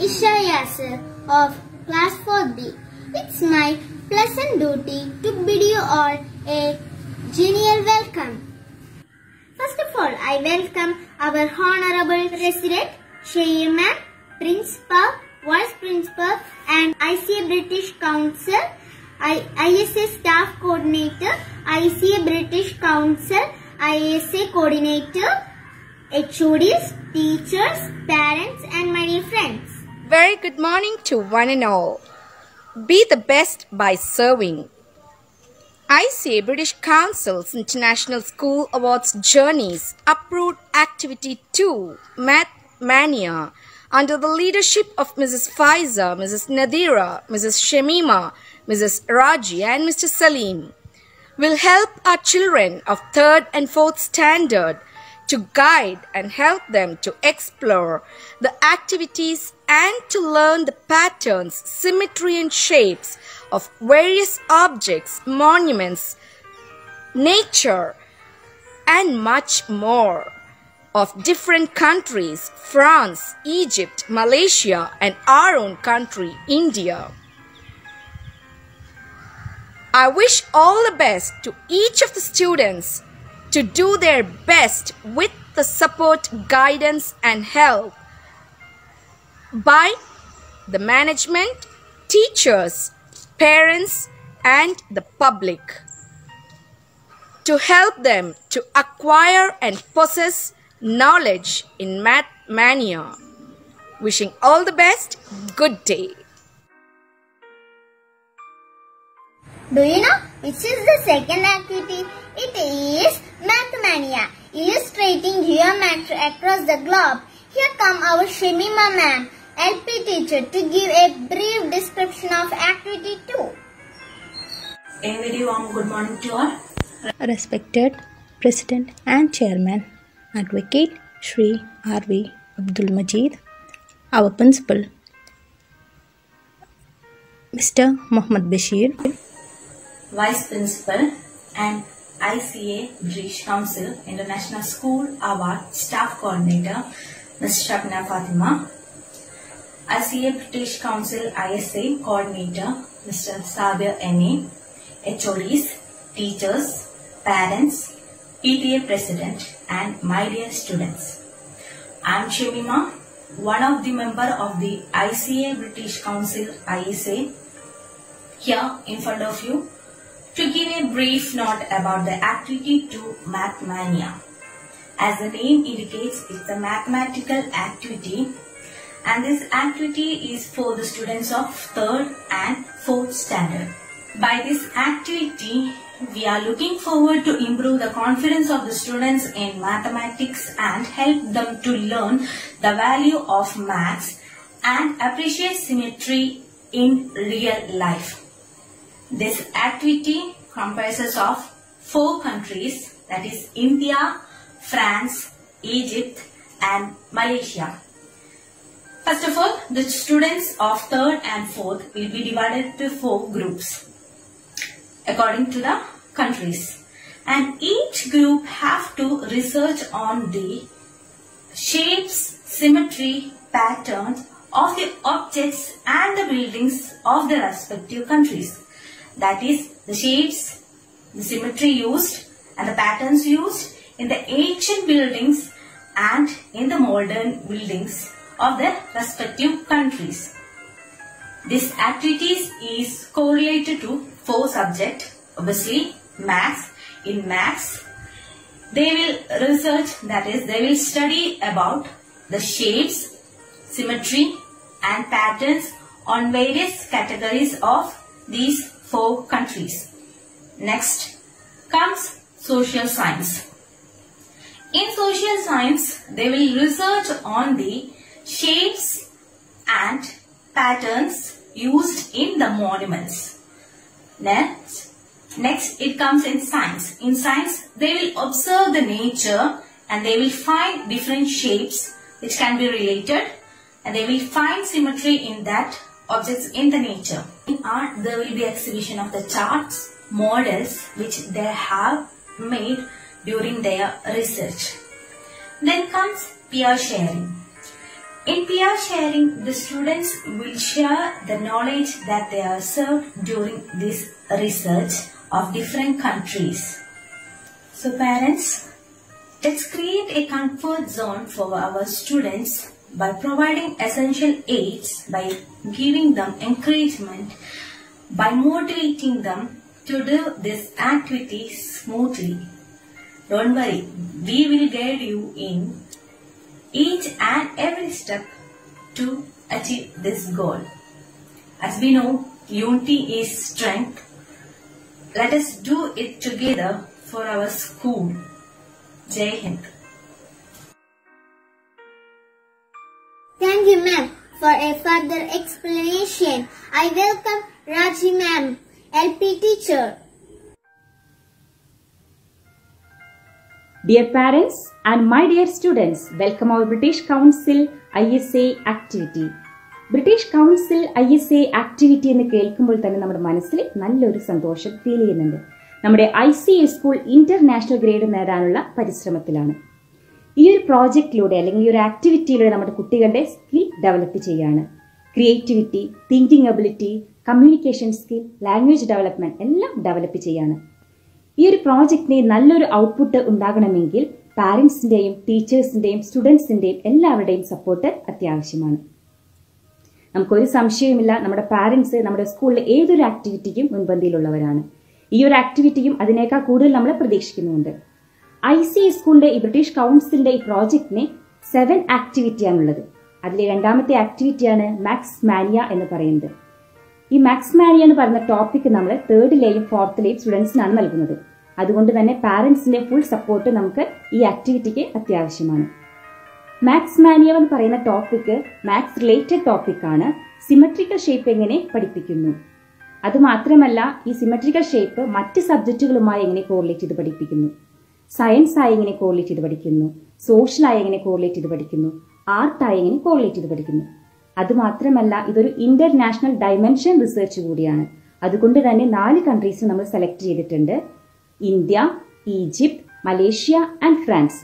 Isha Yasser of Class 4B. It's my pleasant duty to bid you all a genial welcome. First of all, I welcome our Honorable President, Shayi Ma'am, Principal, Vice Principal and ICA British Council, ISA Staff Coordinator, ICA British Council, ISA Coordinator, HODs, teachers, parents and my dear friends. Very good morning to one and all. Be the best by serving. ICA British Council's International School Awards Journeys approved Activity 2, Math Mania, under the leadership of Mrs. Faiza, Mrs. Nadira, Mrs. Shamima, Mrs. Raji and Mr. Salim, will help our children of 3rd and 4th standard to guide and help them to explore the activities and to learn the patterns, symmetry and shapes of various objects, monuments, nature and much more of different countries, France, Egypt, Malaysia and our own country, India. I wish all the best to each of the students to do their best with the support, guidance and help by the management, teachers, parents and the public to help them to acquire and possess knowledge in Math Mania. Wishing all the best. Good day. Do you know which is the second activity? It is Math Mania, illustrating geometry across the globe. Here come our Shamima ma'am, LP teacher, to give a brief description of activity 2. A very warm good morning to all. Respected President and Chairman, Advocate Shri R.V. Abdul Majid, our Principal, Mr. Muhammad Bashir, Vice Principal and ICA British Council International School Award Staff Coordinator, Ms. Shabna Fatima, ICA British Council ISA Coordinator, Mr. Sabir N.A., HODs, teachers, parents, PTA President and my dear students. I am Shamima, one of the member of the ICA British Council ISA, here in front of you to give a brief note about the Activity 2 Math Mania. As the name indicates, it's a mathematical activity and this activity is for the students of 3rd and 4th standard. By this activity, we are looking forward to improve the confidence of the students in mathematics and help them to learn the value of maths and appreciate symmetry in real life. This activity comprises of 4 countries, that is India, France, Egypt and Malaysia. First of all, the students of 3rd and 4th will be divided into 4 groups according to the countries. And each group have to research on the shapes, symmetry, patterns of the objects and the buildings of the respective countries. That is, the shapes, the symmetry used and the patterns used in the ancient buildings and in the modern buildings of the respective countries. This activities is correlated to 4 subjects, obviously maths. In maths, they will research, that is, they will study about the shapes, symmetry and patterns on various categories of these 4 countries. Next comes social science. In social science, they will research on the shapes and patterns used in the monuments. Next it comes in science. In science, they will observe the nature and they will find different shapes which can be related and they will find symmetry in that objects in the nature. In art, there will be exhibition of the charts, models which they have made during their research. Then comes peer sharing. In peer sharing, the students will share the knowledge that they are served during this research of different countries. So parents, let's create a comfort zone for our students by providing essential aids, by giving them encouragement, by motivating them to do this activity smoothly. Don't worry, we will guide you in each and every step to achieve this goal. As we know, unity is strength. Let us do it together for our school. Jai Hind. Thank you, ma'am, for a further explanation. I welcome Raji ma'am, LP teacher. Dear parents and my dear students, welcome our British Council ISA activity. British council ISA activity എന്ന് കേൾക്കുമ്പോൾ തന്നെ നമ്മുടെ മനസ്സിൽ നല്ലൊരു സന്തോഷം feel ചെയ്യുന്നുണ്ട്. നമ്മുടെ ICA school international grade നേടാനുള്ള പരിശ്രമത്തിലാണ്. ഈ ഒരു പ്രോജക്റ്റിലൂടെ അല്ലെങ്കിൽ ഈ ഒരു ആക്ടിവിറ്റിയിലൂടെ നമ്മുടെ കുട്ടികളുടെ സ്കിൽ ഡെവലപ്പ് ചെയ്യാണ്. Creativity, thinking ability, communication skill, language development എല്ലാം ഡെവലപ്പ് ചെയ്യാണ്. ഈ ഒരു പ്രോജക്റ്റിന് നല്ലൊരു ഔട്ട്പുട്ട് ഉണ്ടാകണമെങ്കിൽ പാരന്റ്സിന്റെയും ടീച്ചേഴ്സിന്റെയും സ്റ്റുഡൻസിന്റെയും എല്ലാവരുടെയും സപ്പോർട്ട് അത്യാവശ്യമാണ്. നമുക്കൊരു സംശയവുമില്ല, നമ്മുടെ പാരന്റ്സ് നമ്മുടെ സ്കൂളിലെ ഏതൊരു ആക്ടിവിറ്റിക്കും മുൻപന്തിയിലുള്ളവരാണ്. ഈ ഒരു ആക്ടിവിറ്റിയും അതിനേക്കാൾ കൂടുതൽ നമ്മൾ പ്രതീക്ഷിക്കുന്നുണ്ട്. ICA സ്കൂളിന്റെ ഈ ബ്രിട്ടീഷ് കൗൺസിലിന്റെ ഈ പ്രോജക്റ്റിന് 7 ആക്ടിവിറ്റിയാണുള്ളത്. അതിലെ രണ്ടാമത്തെ ആക്ടിവിറ്റിയാണ് മാക്സ് മാനിയ എന്ന് പറയുന്നത്. ഈ മാക്സ് മാനിയ എന്ന് പറയുന്ന ടോപ്പിക് നമ്മൾ 3rd-ലെയും 4th-ലെയും സ്റ്റുഡൻസിനാണ് നൽകുന്നത്. അതുകൊണ്ട് തന്നെ പാരന്റ്സിന്റെ ഫുൾ സപ്പോർട്ട് നമുക്ക് ഈ ആക്ടിവിറ്റിക്ക് അത്യാവശ്യമാണ്. മാക്സ് മാനിയ എന്ന് പറയുന്ന ടോപ്പിക് മാത്സ് റിലേറ്റഡ് ടോപ്പിക്കാണ്. സിമെട്രിക്കൽ ഷേപ്പ് എങ്ങനെ പഠിപ്പിക്കുന്നു, അതുമാത്രമല്ല ഈ സിമെട്രിക്കൽ ഷേപ്പ് മറ്റ് സബ്ജക്റ്റുകളുമായി എങ്ങനെ കോറിലേറ്റ് ചെയ്ത് പഠിപ്പിക്കുന്നു, സയൻസ് ആയി എങ്ങനെ കോറിലേറ്റ് ചെയ്ത് പഠിക്കുന്നു, സോഷ്യലായി എങ്ങനെ കോറിലേറ്റ് ചെയ്ത് പഠിക്കുന്നു, ആർട്ടായി എങ്ങനെ കോറിലേറ്റ് ചെയ്ത് പഠിക്കുന്നു. അതുമാത്രമല്ല ഇതൊരു ഇന്റർനാഷണൽ ഡയമെൻഷൻ റിസർച്ച് കൂടിയാണ്. അതുകൊണ്ട് തന്നെ 4 കൺട്രീസ് നമ്മൾ സെലക്ട് ചെയ്തിട്ടുണ്ട്. India, Egypt, Malaysia and France.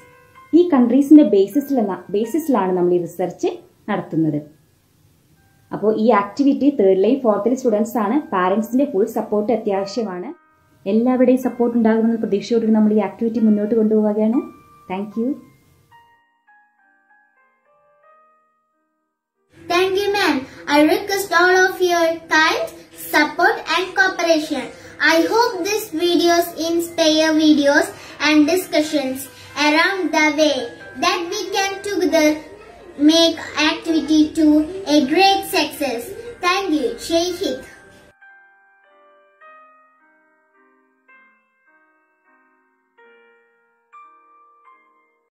ഈ കൺട്രീസിന്റെ ബേസിസിലാണ് നമ്മൾ ഈ റിസർച്ച് നടത്തുന്നത്. അപ്പോൾ ഈ ആക്ടിവിറ്റി 3rd-ലെയും 4th-ലെയും സ്റ്റുഡൻസ് ആണ്. പാരന്റ്സിന്റെ ഫുൾ സപ്പോർട്ട് അത്യാവശ്യമാണ്. എല്ലാവരുടെയും സപ്പോർട്ട് ഉണ്ടാകുമെന്ന പ്രതീക്ഷയോടെ നമ്മൾ ഈ ആക്ടിവിറ്റി മുന്നോട്ട് കൊണ്ടുപോവുകയാണ്. Thank you. Thank you, ma'am. I request all of your kind support and cooperation. I hope these videos inspire videos and discussions around the way that we can together make activity to a great success. Thank you. Jai Hind.